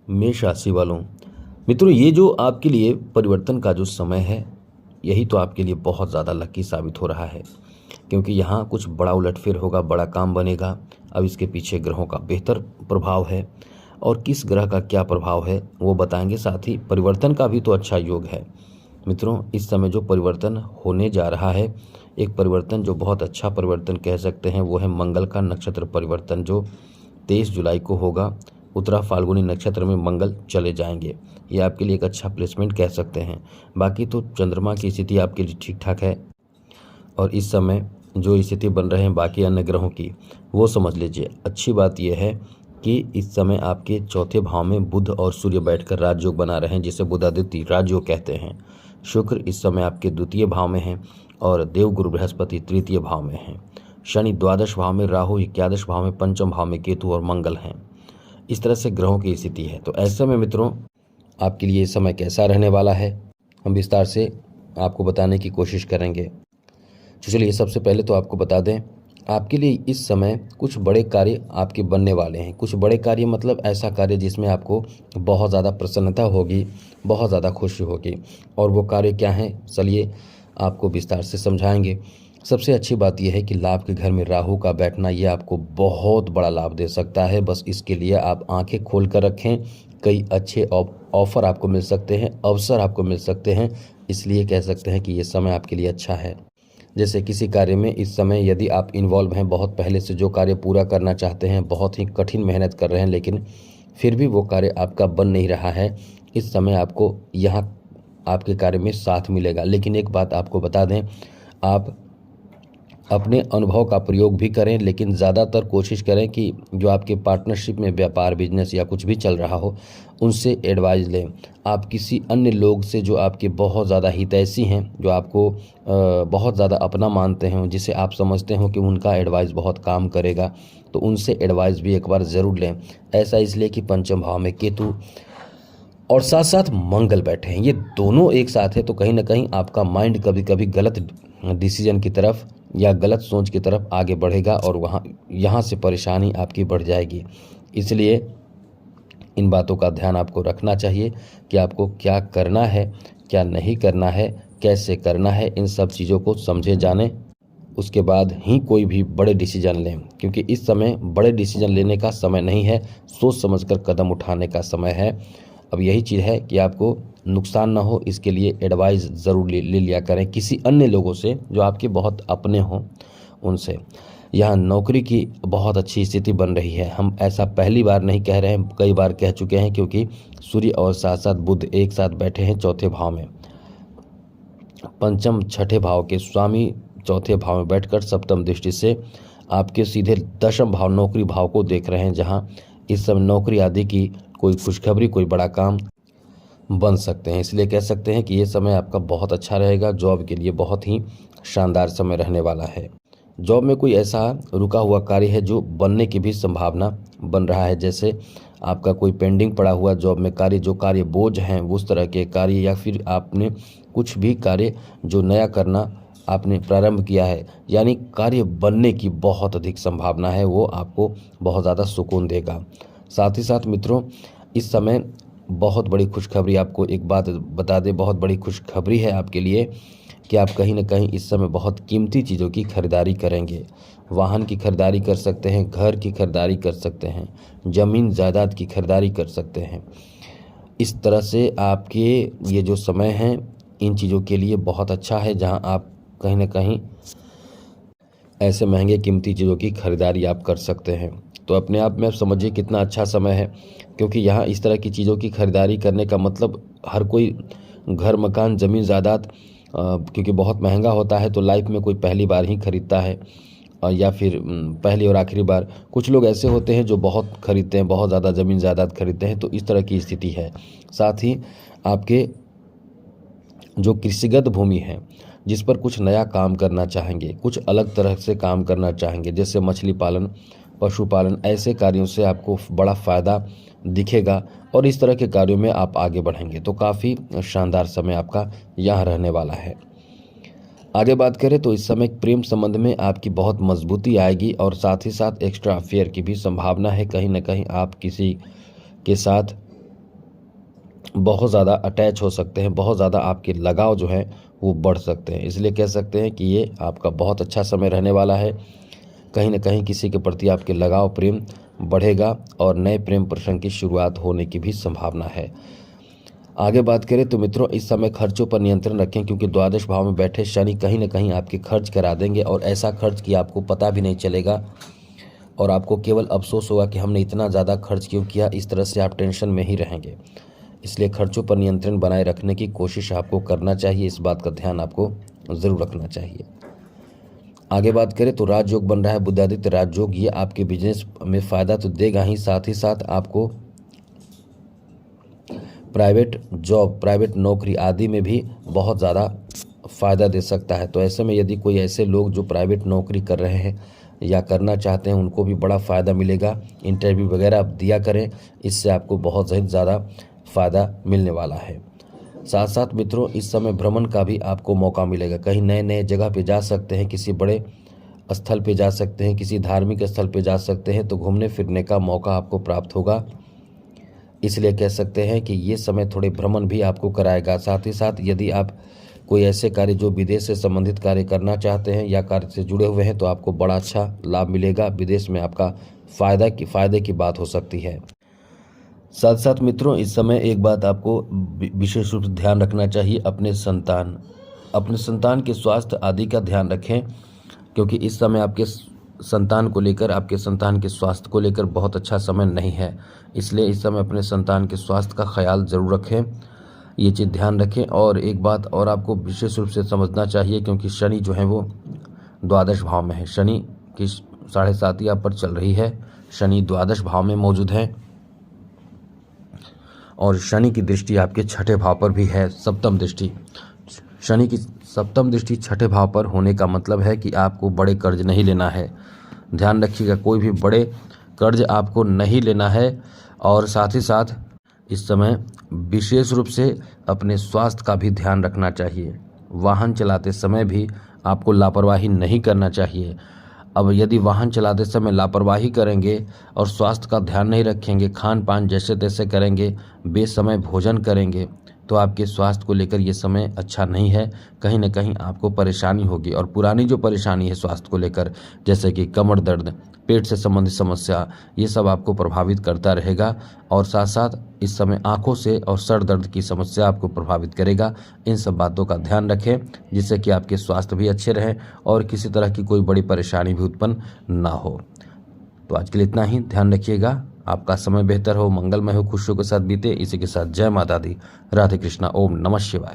मेष राशि वालों, मित्रों, ये जो आपके लिए परिवर्तन का जो समय है, यही तो आपके लिए बहुत ज़्यादा लकी साबित हो रहा है, क्योंकि यहाँ कुछ बड़ा उलटफेर होगा, बड़ा काम बनेगा। अब इसके पीछे ग्रहों का बेहतर प्रभाव है और किस ग्रह का क्या प्रभाव है वो बताएंगे। साथ ही परिवर्तन का भी तो अच्छा योग है। मित्रों, इस समय जो परिवर्तन होने जा रहा है, एक परिवर्तन जो बहुत अच्छा परिवर्तन कह सकते हैं, वो है मंगल का नक्षत्र परिवर्तन, जो 23 जुलाई को होगा। उत्तरा फाल्गुनी नक्षत्र में मंगल चले जाएंगे। ये आपके लिए एक अच्छा प्लेसमेंट कह सकते हैं। बाकी तो चंद्रमा की स्थिति आपके लिए ठीक ठाक है और इस समय जो स्थिति बन रहे हैं बाकी अन्य ग्रहों की, वो समझ लीजिए। अच्छी बात यह है कि इस समय आपके चौथे भाव में बुध और सूर्य बैठकर राजयोग बना रहे हैं, जिसे बुधादित्य राजयोग कहते हैं। शुक्र इस समय आपके द्वितीय भाव में हैं और देवगुरु बृहस्पति तृतीय भाव में हैं। शनि द्वादश भाव में, राहु एकादश भाव में, पंचम भाव में केतु और मंगल हैं। इस तरह से ग्रहों की स्थिति है। तो ऐसे में मित्रों, आपके लिए समय कैसा रहने वाला है, हम विस्तार से आपको बताने की कोशिश करेंगे। तो चलिए, सबसे पहले तो आपको बता दें, आपके लिए इस समय कुछ बड़े कार्य आपके बनने वाले हैं। कुछ बड़े कार्य मतलब ऐसा कार्य जिसमें आपको बहुत ज़्यादा प्रसन्नता होगी, बहुत ज़्यादा खुशी होगी। और वो कार्य क्या है, चलिए आपको विस्तार से समझाएंगे। सबसे अच्छी बात यह है कि लाभ के घर में राहु का बैठना, ये आपको बहुत बड़ा लाभ दे सकता है। बस इसके लिए आप आंखें खोल कर रखें। कई अच्छे ऑफर आपको मिल सकते हैं, अवसर आपको मिल सकते हैं। इसलिए कह सकते हैं कि ये समय आपके लिए अच्छा है। जैसे किसी कार्य में इस समय यदि आप इन्वॉल्व हैं, बहुत पहले से जो कार्य पूरा करना चाहते हैं, बहुत ही कठिन मेहनत कर रहे हैं, लेकिन फिर भी वो कार्य आपका बन नहीं रहा है, इस समय आपको यहाँ आपके कार्य में साथ मिलेगा। लेकिन एक बात आपको बता दें, आप अपने अनुभव का प्रयोग भी करें, लेकिन ज़्यादातर कोशिश करें कि जो आपके पार्टनरशिप में व्यापार, बिजनेस या कुछ भी चल रहा हो, उनसे एडवाइस लें। आप किसी अन्य लोग से जो आपके बहुत ज़्यादा हितैषी हैं, जो आपको बहुत ज़्यादा अपना मानते हैं, जिसे आप समझते हो कि उनका एडवाइस बहुत काम करेगा, तो उनसे एडवाइस भी एक बार ज़रूर लें। ऐसा इसलिए कि पंचम भाव में केतु और साथ साथ मंगल बैठे हैं, ये दोनों एक साथ है। तो कहीं ना कहीं आपका माइंड कभी कभी गलत डिसीजन की तरफ या गलत सोच की तरफ आगे बढ़ेगा और यहाँ से परेशानी आपकी बढ़ जाएगी। इसलिए इन बातों का ध्यान आपको रखना चाहिए कि आपको क्या करना है, क्या नहीं करना है, कैसे करना है। इन सब चीज़ों को समझे जाने, उसके बाद ही कोई भी बड़े डिसीजन लें, क्योंकि इस समय बड़े डिसीजन लेने का समय नहीं है, सोच समझकर कदम उठाने का समय है। अब यही चीज़ है कि आपको नुकसान ना हो, इसके लिए एडवाइस ज़रूर ले लिया करें किसी अन्य लोगों से जो आपके बहुत अपने हों, उनसे। यहाँ नौकरी की बहुत अच्छी स्थिति बन रही है। हम ऐसा पहली बार नहीं कह रहे हैं, कई बार कह चुके हैं, क्योंकि सूर्य और साथ साथ बुध एक साथ बैठे हैं चौथे भाव में। पंचम छठे भाव के स्वामी चौथे भाव में बैठकर सप्तम दृष्टि से आपके सीधे दशम भाव नौकरी भाव को देख रहे हैं, जहां इस समय नौकरी आदि की कोई खुशखबरी, कोई बड़ा काम बन सकते हैं। इसलिए कह सकते हैं कि ये समय आपका बहुत अच्छा रहेगा। जॉब के लिए बहुत ही शानदार समय रहने वाला है। जॉब में कोई ऐसा रुका हुआ कार्य है जो बनने की भी संभावना बन रहा है। जैसे आपका कोई पेंडिंग पड़ा हुआ जॉब में कार्य, जो कार्य बोझ हैं, उस तरह के कार्य, या फिर आपने कुछ भी कार्य जो नया करना आपने प्रारंभ किया है, यानी कार्य बनने की बहुत अधिक संभावना है। वो आपको बहुत ज़्यादा सुकून देगा। साथ ही साथ मित्रों, इस समय बहुत बड़ी खुशखबरी, आपको एक बात बता दें, बहुत बड़ी खुशखबरी है आपके लिए कि आप कहीं ना कहीं इस समय बहुत कीमती चीज़ों की खरीदारी करेंगे। वाहन की खरीदारी कर सकते हैं, घर की खरीदारी कर सकते हैं, ज़मीन जायदाद की खरीदारी कर सकते हैं। इस तरह से आपके ये जो समय है इन चीज़ों के लिए बहुत अच्छा है, जहां आप कहीं ना कहीं ऐसे महंगे कीमती चीज़ों की खरीदारी आप कर सकते हैं। तो अपने आप में समझिए कितना अच्छा समय है, क्योंकि यहाँ इस तरह की चीज़ों की खरीदारी करने का मतलब, हर कोई घर, मकान, ज़मीन, जायदाद क्योंकि बहुत महंगा होता है, तो लाइफ में कोई पहली बार ही खरीदता है, या फिर पहली और आखिरी बार। कुछ लोग ऐसे होते हैं जो बहुत खरीदते हैं, बहुत ज़्यादा ज़मीन जायदाद खरीदते हैं। तो इस तरह की स्थिति है। साथ ही आपके जो कृषिगत भूमि है, जिस पर कुछ नया काम करना चाहेंगे, कुछ अलग तरह से काम करना चाहेंगे, जैसे मछली पालन, पशुपालन, ऐसे कार्यों से आपको बड़ा फ़ायदा दिखेगा और इस तरह के कार्यों में आप आगे बढ़ेंगे। तो काफ़ी शानदार समय आपका यहाँ रहने वाला है। आगे बात करें तो इस समय प्रेम संबंध में आपकी बहुत मजबूती आएगी और साथ ही साथ एक्स्ट्रा अफेयर की भी संभावना है। कहीं ना कहीं आप किसी के साथ बहुत ज़्यादा अटैच हो सकते हैं, बहुत ज़्यादा आपके लगाव जो है वो बढ़ सकते हैं। इसलिए कह सकते हैं कि ये आपका बहुत अच्छा समय रहने वाला है। कहीं न कहीं किसी के प्रति आपके लगाव प्रेम बढ़ेगा और नए प्रेम प्रसंग की शुरुआत होने की भी संभावना है। आगे बात करें तो मित्रों, इस समय खर्चों पर नियंत्रण रखें, क्योंकि द्वादश भाव में बैठे शनि कहीं न कहीं आपके खर्च करा देंगे और ऐसा खर्च कि आपको पता भी नहीं चलेगा और आपको केवल अफसोस होगा कि हमने इतना ज़्यादा खर्च क्यों किया। इस तरह से आप टेंशन में ही रहेंगे। इसलिए खर्चों पर नियंत्रण बनाए रखने की कोशिश आपको करना चाहिए। इस बात का ध्यान आपको ज़रूर रखना चाहिए। आगे बात करें तो राजयोग बन रहा है, बुधादित्य राजयोग। ये आपके बिजनेस में फ़ायदा तो देगा ही साथ आपको प्राइवेट जॉब, प्राइवेट नौकरी आदि में भी बहुत ज़्यादा फ़ायदा दे सकता है। तो ऐसे में यदि कोई ऐसे लोग जो प्राइवेट नौकरी कर रहे हैं या करना चाहते हैं, उनको भी बड़ा फ़ायदा मिलेगा। इंटरव्यू वगैरह आप दिया करें, इससे आपको बहुत ज़्यादा फ़ायदा मिलने वाला है। साथ साथ मित्रों, इस समय भ्रमण का भी आपको मौका मिलेगा। कहीं नए जगह पे जा सकते हैं, किसी बड़े स्थल पे जा सकते हैं, किसी धार्मिक स्थल पे जा सकते हैं। तो घूमने फिरने का मौका आपको प्राप्त होगा। इसलिए कह सकते हैं कि ये समय थोड़े भ्रमण भी आपको कराएगा। साथ ही साथ यदि आप कोई ऐसे कार्य जो विदेश से संबंधित कार्य करना चाहते हैं या कार्य से जुड़े हुए हैं, तो आपको बड़ा अच्छा लाभ मिलेगा। विदेश में आपका फ़ायदे की बात हो सकती है। साथ साथ मित्रों, इस समय एक बात आपको विशेष रूप से ध्यान रखना चाहिए, अपने संतान के स्वास्थ्य आदि का ध्यान रखें, क्योंकि इस समय आपके संतान को लेकर, आपके संतान के स्वास्थ्य को लेकर बहुत अच्छा समय नहीं है। इसलिए इस समय अपने संतान के स्वास्थ्य का ख्याल ज़रूर रखें, ये चीज़ ध्यान रखें। और एक बात और आपको विशेष रूप से समझना चाहिए, क्योंकि शनि जो है वो द्वादश भाव में है। शनि की 7.5 पर चल रही है। शनि द्वादश भाव में मौजूद है और शनि की दृष्टि आपके 6ठे भाव पर भी है, सप्तम दृष्टि। शनि की सप्तम दृष्टि 6ठे भाव पर होने का मतलब है कि आपको बड़े कर्ज नहीं लेना है। ध्यान रखिएगा, कोई भी बड़े कर्ज आपको नहीं लेना है। और साथ ही साथ इस समय विशेष रूप से अपने स्वास्थ्य का भी ध्यान रखना चाहिए। वाहन चलाते समय भी आपको लापरवाही नहीं करना चाहिए। अब यदि वाहन चलाते समय लापरवाही करेंगे और स्वास्थ्य का ध्यान नहीं रखेंगे, खान पान जैसे तैसे करेंगे, बेसमय भोजन करेंगे, तो आपके स्वास्थ्य को लेकर ये समय अच्छा नहीं है। कहीं न कहीं आपको परेशानी होगी और पुरानी जो परेशानी है स्वास्थ्य को लेकर, जैसे कि कमर दर्द, पेट से संबंधित समस्या, ये सब आपको प्रभावित करता रहेगा। और साथ साथ इस समय आंखों से और सर दर्द की समस्या आपको प्रभावित करेगा। इन सब बातों का ध्यान रखें, जिससे कि आपके स्वास्थ्य भी अच्छे रहें और किसी तरह की कोई बड़ी परेशानी भी उत्पन्न ना हो। तो आज के लिए इतना ही। ध्यान रखिएगा, आपका समय बेहतर हो, मंगलमय हो, खुशियों के साथ बीते। इसी के साथ जय माता दी, राधे कृष्णा, ओम नमः शिवाय।